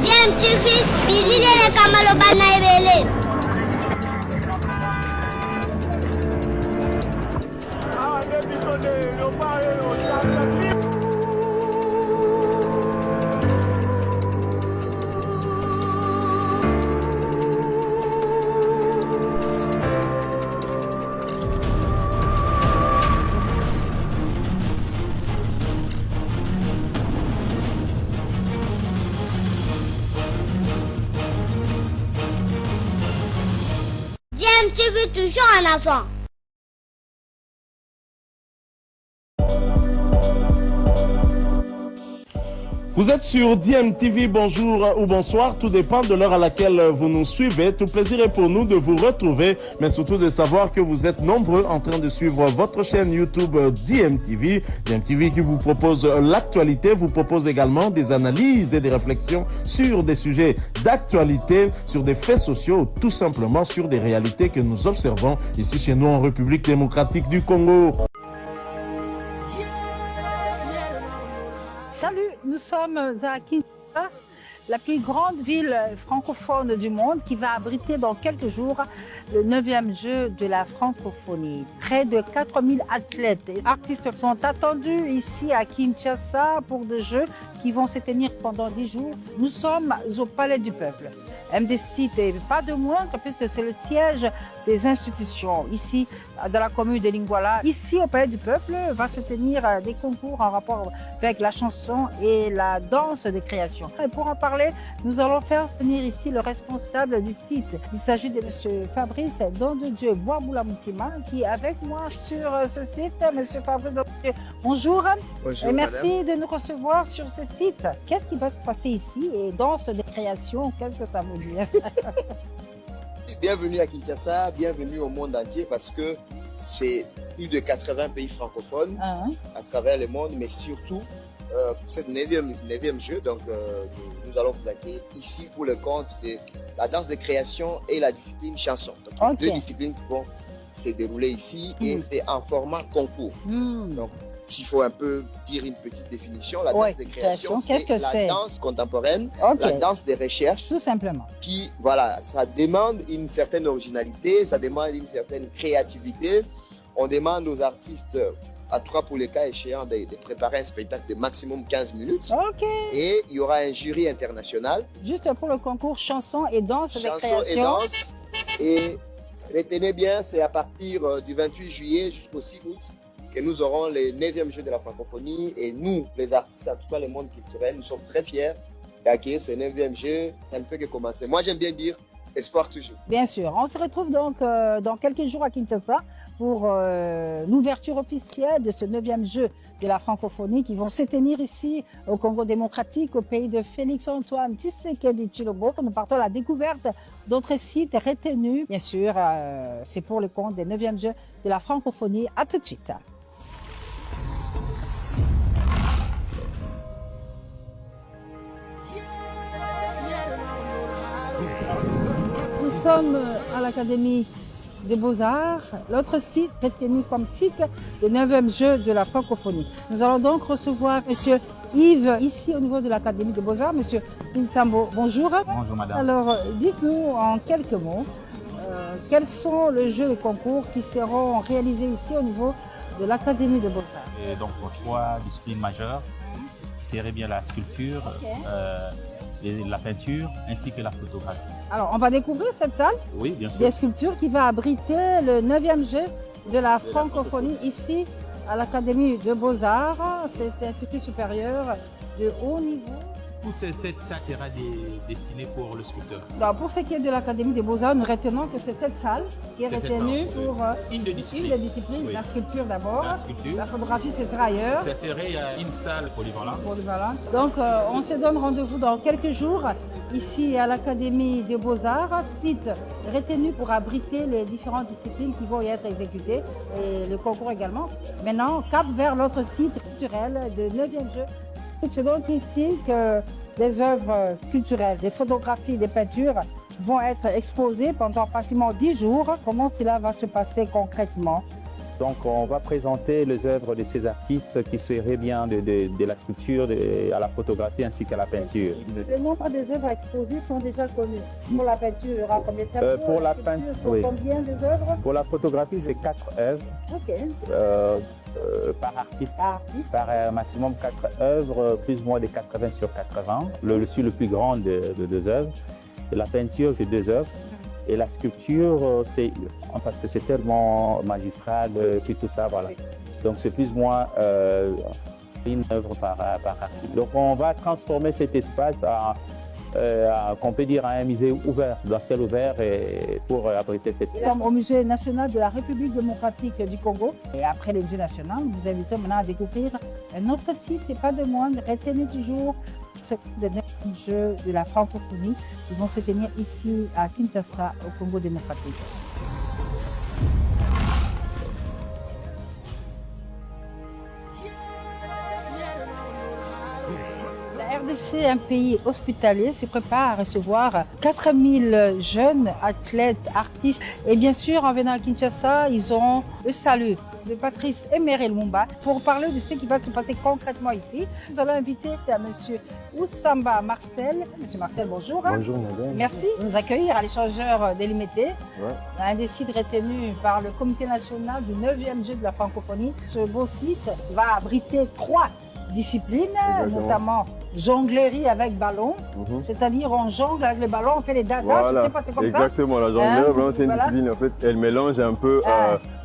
DMTV, bilile kamalo bana ebele. DMTV toujours en avant. Vous êtes sur DMTV, bonjour ou bonsoir, tout dépend de l'heure à laquelle vous nous suivez. Tout plaisir est pour nous de vous retrouver, mais surtout de savoir que vous êtes nombreux en train de suivre votre chaîne YouTube DMTV. DMTV qui vous propose l'actualité, vous propose également des analyses et des réflexions sur des sujets d'actualité, sur des faits sociaux, tout simplement sur des réalités que nous observons ici chez nous en République démocratique du Congo. Salut, nous sommes à Kinshasa, la plus grande ville francophone du monde qui va abriter dans quelques jours le 9e jeu de la francophonie. Près de 4000 athlètes et artistes sont attendus ici à Kinshasa pour des jeux qui vont se tenir pendant 10 jours. Nous sommes au Palais du Peuple. MDC et pas de moindre puisque c'est le siège des institutions ici dans la commune de Lingwala. Ici au Palais du Peuple va se tenir des concours en rapport avec la chanson et la danse de création. Et pour en parler, nous allons faire venir ici le responsable du site. Il s'agit de M. Fabrice Dondedieu Boisboula-Moutima qui est avec moi sur ce site. M. Fabrice Dondedieu, bonjour. Bonjour, et merci madame. de nous recevoir sur ce site. Qu'est-ce qui va se passer ici et danse de création, qu'est-ce que ça veut dire? Bienvenue à Kinshasa, bienvenue au monde entier parce que c'est plus de 80 pays francophones à travers le monde, mais surtout pour cette 9e jeu, donc nous allons vous accueillir ici pour le compte de la danse de création et la discipline chanson. Donc il y a deux disciplines qui vont se dérouler ici et c'est en format concours. Donc s'il faut un peu dire une petite définition, la danse de création, qu'est-ce que c'est? La danse contemporaine, la danse des recherches. Tout simplement. Qui, voilà, ça demande une certaine originalité, ça demande une certaine créativité. On demande aux artistes, à trois pour les cas échéants, de préparer un spectacle de maximum 15 minutes. Et il y aura un jury international. Juste pour le concours chanson et danse de création. Chanson et danse. Et retenez bien, c'est à partir du 28 juillet jusqu'au 6 août que nous aurons les 9e jeux de la francophonie. Et nous, les artistes, en tout cas le monde culturel, nous sommes très fiers d'accueillir ces 9e jeux. Ça ne peut que commencer. Moi, j'aime bien dire espoir toujours. Bien sûr. On se retrouve donc dans quelques jours à Kinshasa pour l'ouverture officielle de ce 9e jeu de la francophonie qui vont se tenir ici au Congo démocratique, au pays de Félix-Antoine Tshisekedi Tshilombo. Nous partons à la découverte d'autres sites retenus. Bien sûr, c'est pour le compte des 9e jeux de la francophonie. À tout de suite. Nous sommes à l'Académie des Beaux-Arts, l'autre site retenu comme site des 9e jeux de la francophonie. Nous allons donc recevoir M. Yves ici au niveau de l'Académie des Beaux-Arts. M. Yves Sambo, bonjour. Bonjour madame. Alors dites-nous en quelques mots, quels sont les jeux et concours qui seront réalisés ici au niveau de l'Académie des Beaux-Arts? Et donc trois disciplines majeures, qui seraient bien la sculpture, la peinture ainsi que la photographie. Alors, on va découvrir cette salle oui, bien sûr. des sculptures qui va abriter le 9e jeu de la francophonie ici à l'Académie de Beaux-Arts. C'est un institut supérieur de haut niveau. Toute cette salle sera destinée pour le sculpteur. Donc, pour ce qui est de l'Académie des Beaux-Arts, nous retenons que c'est cette salle qui est retenue pour une des disciplines. Oui. La sculpture d'abord. La photographie, ce sera ailleurs. Ça serait une salle polyvalente. Donc, on se donne rendez-vous dans quelques jours ici à l'Académie des Beaux-Arts, site retenu pour abriter les différentes disciplines qui vont y être exécutées et le concours également. Maintenant, cap vers l'autre site culturel de 9e jeu. C'est donc ici que des œuvres culturelles, des photographies, des peintures vont être exposées pendant facilement 10 jours. Comment cela va se passer concrètement? Donc on va présenter les œuvres de ces artistes qui seraient bien de la sculpture à la photographie ainsi qu'à la peinture. Le nombre des œuvres exposées sont déjà connus. Pour la peinture, il y aura combien de tableaux? Pour la peinture, oui. Combien des œuvres? Pour la photographie, c'est 4 œuvres. Ok. Par artiste, Par maximum 4 œuvres, plus ou moins de 80 sur 80. Le plus grand de 2 œuvres. Et la peinture, c'est 2 œuvres. Et la sculpture, c'est parce que c'est tellement magistral, puis tout ça, voilà. Donc c'est plus ou moins une œuvre par artiste. Donc on va transformer cet espace qu'on peut dire, à un musée ouvert, dans ciel ouvert, et pour abriter cette... Nous sommes au Musée national de la République démocratique du Congo. Et après le Musée national, nous vous invitons maintenant à découvrir un autre site, et pas de moindre. Retenez toujours ce dernier jeu de la francophonie qui vont se tenir ici à Kinshasa, au Congo démocratique. La RDC, un pays hospitalier, se prépare à recevoir 4000 jeunes athlètes, artistes. Et bien sûr, en venant à Kinshasa, ils auront le salut de Patrice Emery Lumumba pour parler de ce qui va se passer concrètement ici. Nous allons inviter à M. Oussamba Marcel. Monsieur Marcel, bonjour. Bonjour, madame. Merci de nous accueillir à l'échangeur délimité. Ouais. Un des sites retenus par le Comité national du 9e jeu de la francophonie. Ce beau site va abriter 3 disciplines, notamment jonglerie avec ballon, c'est-à-dire on jongle avec le ballon, on fait les datas, voilà. tu sais pas, c'est comme Exactement, la jonglerie, c'est une discipline, en fait, elle mélange un peu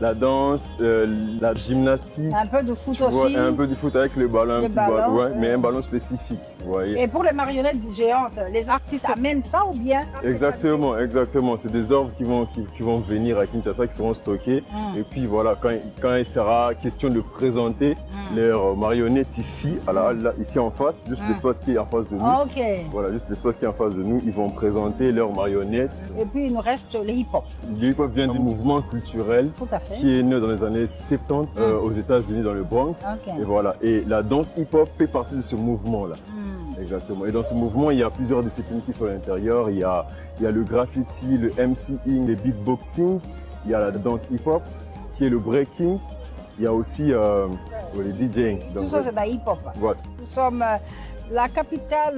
la danse, la gymnastique. Un peu de foot aussi. aussi. Un peu de foot avec le ballon, un petit ballon, ouais, mais un ballon spécifique, vous voyez. Et pour les marionnettes géantes, les artistes amènent ça ou bien? Exactement, exactement. C'est des œuvres qui vont venir à Kinshasa, qui seront stockées. Et puis voilà, quand il sera question de présenter leurs marionnettes ici, là, ici en face, juste l'espace qui est en face de nous. Voilà, juste l'espace qui est en face de nous, ils vont présenter leurs marionnettes. Et puis il nous reste le hip-hop. Le hip-hop vient du mouvement culturel qui est né dans les années 70 aux États-Unis, dans le Bronx. Et voilà, et la danse hip-hop fait partie de ce mouvement-là. Exactement. Et dans ce mouvement, il y a plusieurs disciplines qui sont à l'intérieur. Il y a le graffiti, le MCing, le beatboxing. Il y a la danse hip-hop, qui est le breaking. Il y a aussi le DJing. Tout ça, c'est de la hip-hop. Voilà. Nous sommes la capitale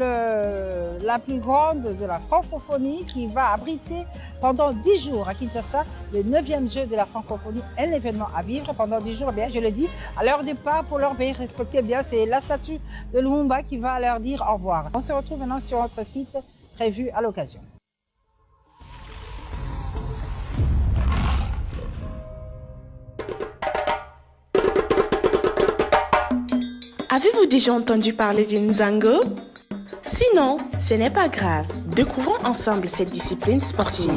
la plus grande de la francophonie qui va abriter pendant 10 jours à Kinshasa le 9e jeu de la francophonie, un événement à vivre pendant 10 jours. Eh bien, je le dis, à leur départ pour leur pays respecté, eh bien, c'est la statue de Lumumba qui va leur dire au revoir. On se retrouve maintenant sur notre site prévu à l'occasion. Avez-vous déjà entendu parler du Nzango? Sinon, ce n'est pas grave. Découvrons ensemble cette discipline sportive.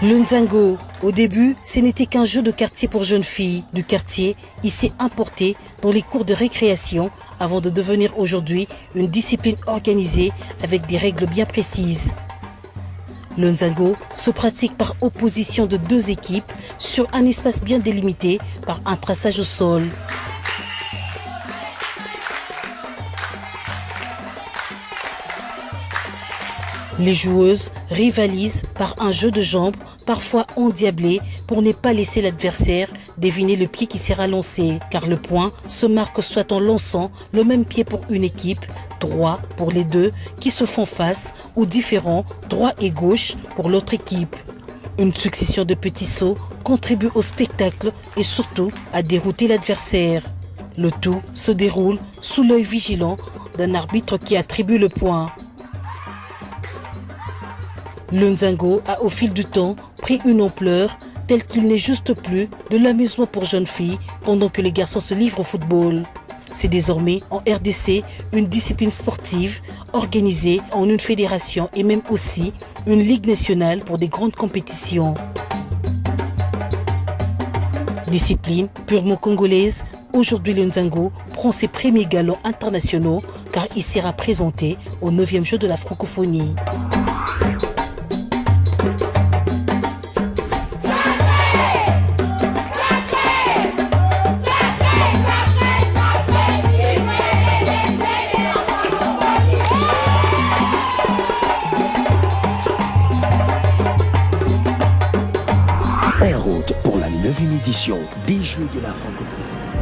Le Nzango, au début, ce n'était qu'un jeu de quartier pour jeunes filles du quartier. Il s'est importé dans les cours de récréation avant de devenir aujourd'hui une discipline organisée avec des règles bien précises. Le Nzango se pratique par opposition de 2 équipes sur un espace bien délimité par un traçage au sol. Les joueuses rivalisent par un jeu de jambes, parfois endiablé, pour ne pas laisser l'adversaire deviner le pied qui sera lancé, car le point se marque soit en lançant le même pied pour une équipe, droit pour les 2 qui se font face, ou différent, droit et gauche pour l'autre équipe. Une succession de petits sauts contribue au spectacle et surtout à dérouter l'adversaire. Le tout se déroule sous l'œil vigilant d'un arbitre qui attribue le point. Le Nzango a au fil du temps pris une ampleur telle qu'il n'est juste plus de l'amusement pour jeunes filles pendant que les garçons se livrent au football. C'est désormais en RDC une discipline sportive organisée en une fédération et même aussi une ligue nationale pour des grandes compétitions. Discipline purement congolaise, aujourd'hui le Nzango prend ses premiers galons internationaux car il sera présenté au 9e jeu de la francophonie. les Jeux de la francophonie.